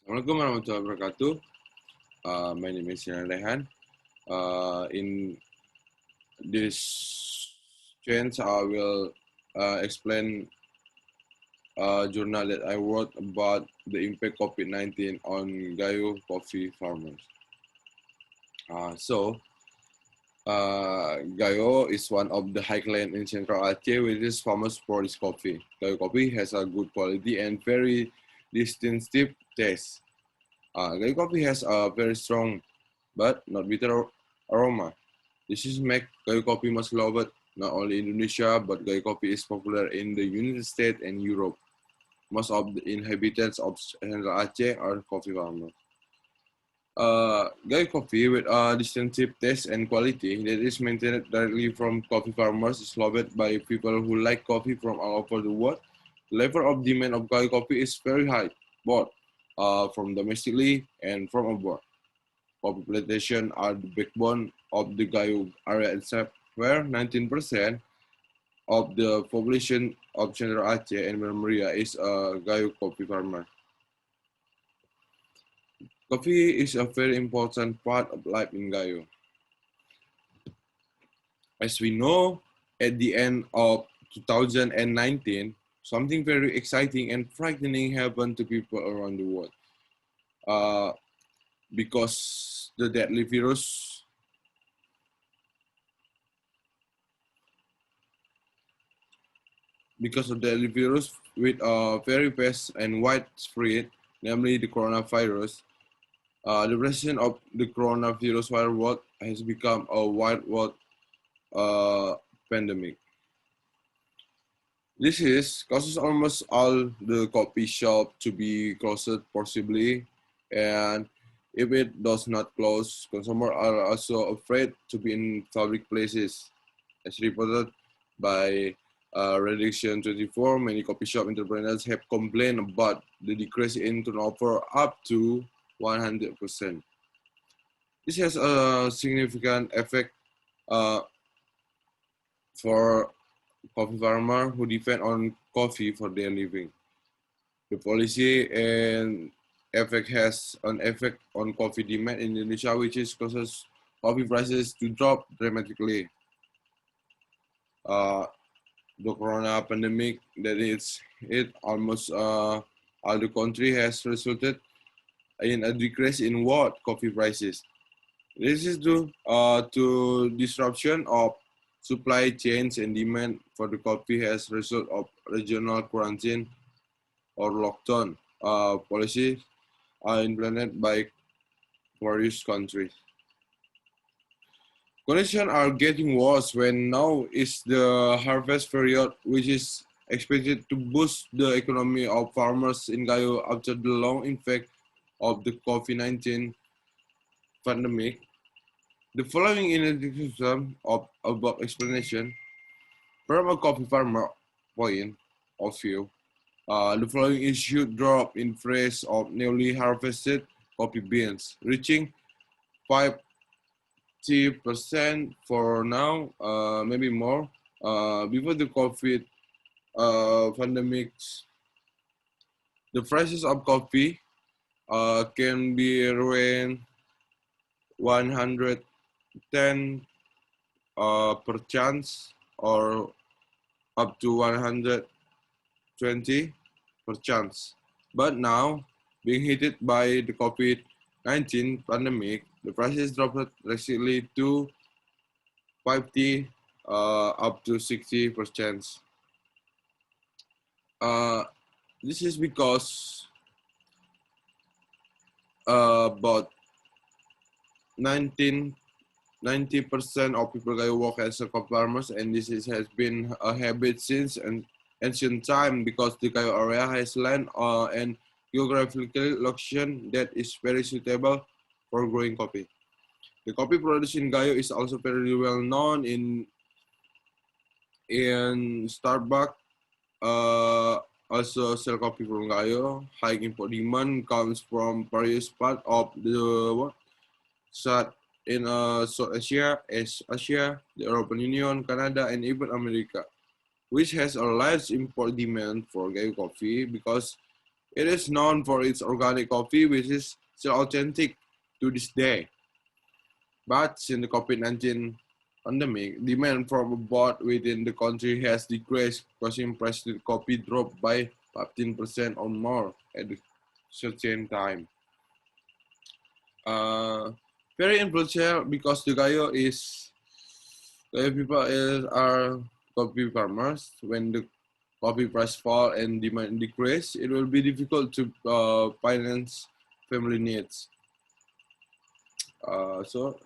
Assalamualaikum warahmatullahi wabarakatuh. My name is Rehan. In this chance, I will explain a journal that I wrote about the impact COVID-19 on GAYO coffee farmers. GAYO is one of the highland in Central Aceh, which is famous for its coffee. GAYO coffee has a good quality and very distinctive taste. GAYO coffee has a very strong but not bitter aroma. This is make GAYO coffee much loved not only in Indonesia, but GAYO coffee is popular in the United States and Europe. Most of the inhabitants of Central Aceh are coffee farmers. GAYO coffee with a distinctive taste and quality that is maintained directly from coffee farmers is loved by people who like coffee from all over the world. The level of demand of GAYO coffee is very high, both from domestically and from abroad. Coffee plantations are the backbone of the GAYO area itself, where 19% of the population of Central Aceh and Memoria is a GAYO coffee farmer. Coffee is a very important part of life in GAYO. As we know, at the end of 2019, something very exciting and frightening happened to people around the world. Because the deadly virus with a very fast and widespread, namely the coronavirus. The presence of the coronavirus world has become a worldwide pandemic. This is causes almost all the coffee shop to be closed possibly, and if it does not close, consumers are also afraid to be in public places. As reported by Reduction 24, many coffee shop entrepreneurs have complained about the decrease in turnover up to 100%. This has a significant effect uh, for coffee farmers who depend on coffee for their living. The policy and effect has an effect on coffee demand in Indonesia, which is causes coffee prices to drop dramatically. Uh, the corona pandemic that is it almost all the country has resulted in a decrease in world coffee prices. This is due to disruption of supply chains and demand for the coffee as a result of regional quarantine or lockdown policies are implemented by various countries. Conditions are getting worse when now is the harvest period, which is expected to boost the economy of farmers in GAYO after the long impact of the COVID-19 pandemic. The following is an of above explanation from a coffee farmer point of view. The following issue drop in price of newly harvested coffee beans, reaching 50% for now, maybe more. Before the COVID pandemic, the prices of coffee can be around 110 per chance or up to 120 per chance. But now, being hit by the COVID-19 pandemic, the prices dropped drastically to 50 up to 60%. Uh, this is because about 90% of people work as a coffee farmers, and has been a habit since an ancient time because the Gayo area has land and geographical location that is very suitable for growing coffee. The coffee produced in Gayo is also very well known in Starbucks. Also sell coffee from Gayo. High import demand comes from various parts of the world, such in South Asia, Asia, the European Union, Canada, and even America, which has a large import demand for Gayo coffee because It is known for its organic coffee, which is still authentic to this day. But since the COVID-19 pandemic, demand from abroad within the country has decreased, causing price of coffee drop by 15% or more at the certain time. Very influential because the are coffee farmers. When the coffee price fall and demand decrease, it will be difficult to finance family needs. So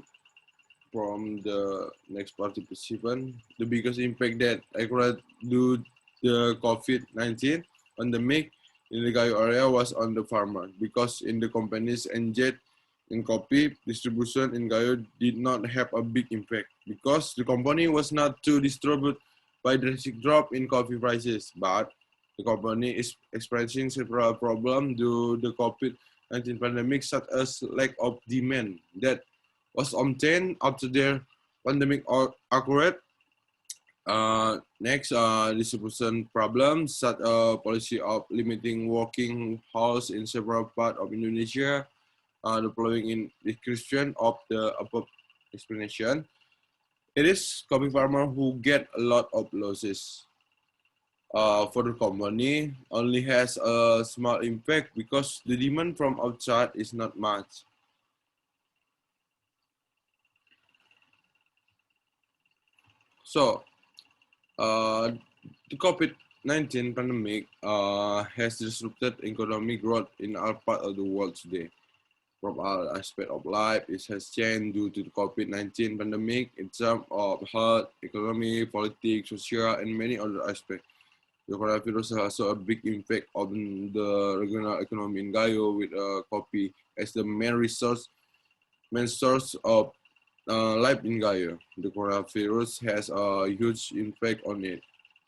from the next participant, the biggest impact that occurred due the COVID-19 pandemic in the Gayo area was on the farmer, because in the companies engaged in coffee distribution in Gayo did not have a big impact, because the company was not too disturbed by the drastic drop in coffee prices, but the company is experiencing several problems due to the COVID-19 pandemic, such as lack of demand that was obtained after their pandemic occurred. Next, distribution problems, such a policy of limiting working hours in several parts of Indonesia. The following in description of the above explanation. It is coffee farmer who get a lot of losses. For the company, only has a small impact because the demand from outside is not much. So, the COVID-19 pandemic has disrupted economic growth in our part of the world today. From all aspects of life, it has changed due to the COVID-19 pandemic in terms of health, economy, politics, social, and many other aspects. The coronavirus has also a big impact on the regional economy in Gayo, with coffee as the main source of life in Gayo. The coronavirus has a huge impact on it.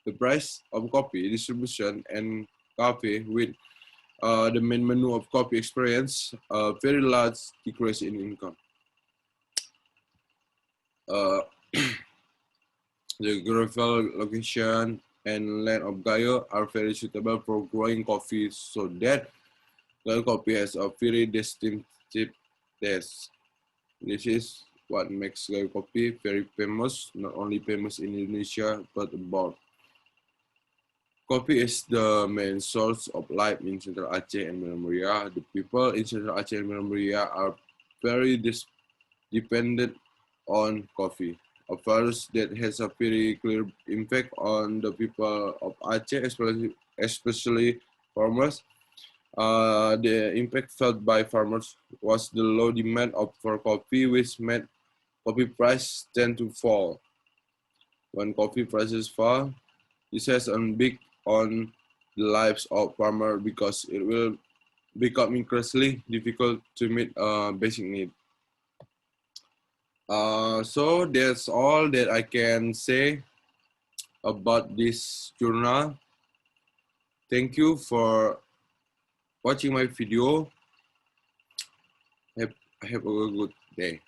The price of coffee distribution and coffee with the main menu of coffee experience a very large decrease in income. Uh, the geographical location and land of Gayo are very suitable for growing coffee, so that Gayo coffee has a very distinctive taste. This is what makes Gayo coffee very famous, not only famous in Indonesia, but abroad. Coffee is the main source of life in Central Aceh and Menorca. The people in Central Aceh and Menorca are very dependent on coffee. A virus that has a very clear impact on the people of Aceh, especially farmers. The impact felt by farmers was the low demand for coffee, which made coffee price tend to fall. When coffee prices fall, this has a big on the lives of farmers, because it will become increasingly difficult to meet basic need. So that's all that I can say about this journal. Thank you for watching my video. Have a good day.